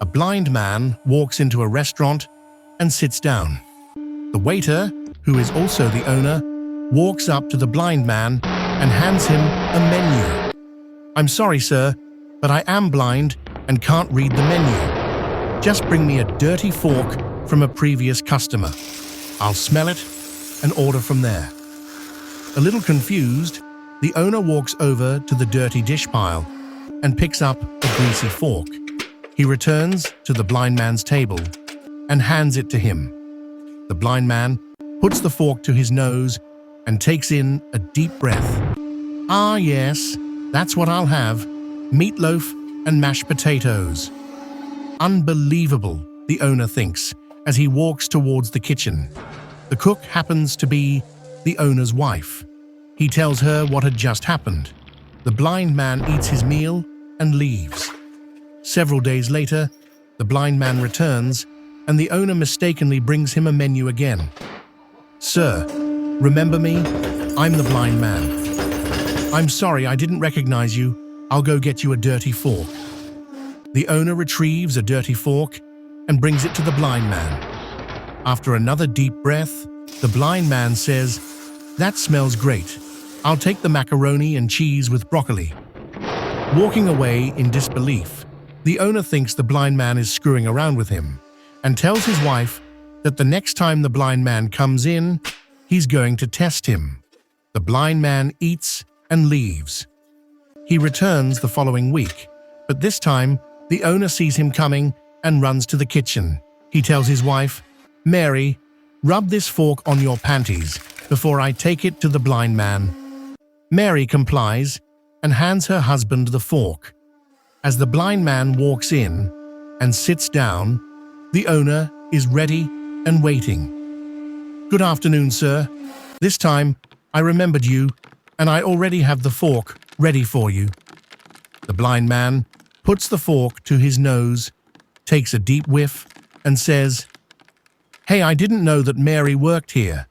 A blind man walks into a restaurant and sits down. The waiter, who is also the owner, walks up to the blind man and hands him a menu. "I'm sorry, sir, but I am blind and can't read the menu. Just bring me a dirty fork from a previous customer. I'll smell it and order from there." A little confused, the owner walks over to the dirty dish pile and picks up a greasy fork. He returns to the blind man's table and hands it to him. The blind man puts the fork to his nose and takes in a deep breath. "Ah, yes, that's what I'll have. Meatloaf and mashed potatoes." Unbelievable, the owner thinks, as he walks towards the kitchen. The cook happens to be the owner's wife. He tells her what had just happened. The blind man eats his meal and leaves. Several days later, the blind man returns, and the owner mistakenly brings him a menu again. "Sir, remember me? I'm the blind man. I'm sorry, I didn't recognize you. I'll go get you a dirty fork." The owner retrieves a dirty fork and brings it to the blind man. After another deep breath, the blind man says, "That smells great. I'll take the macaroni and cheese with broccoli." Walking away in disbelief, the owner thinks the blind man is screwing around with him and tells his wife that the next time the blind man comes in, he's going to test him. The blind man eats and leaves. He returns the following week, but this time the owner sees him coming and runs to the kitchen. He tells his wife, "Mary, rub this fork on your panties before I take it to the blind man." Mary complies and hands her husband the fork. As the blind man walks in and sits down, the owner is ready and waiting. "Good afternoon, sir. This time I remembered you, and I already have the fork ready for you." The blind man puts the fork to his nose, takes a deep whiff, and says, "Hey, I didn't know that Mary worked here.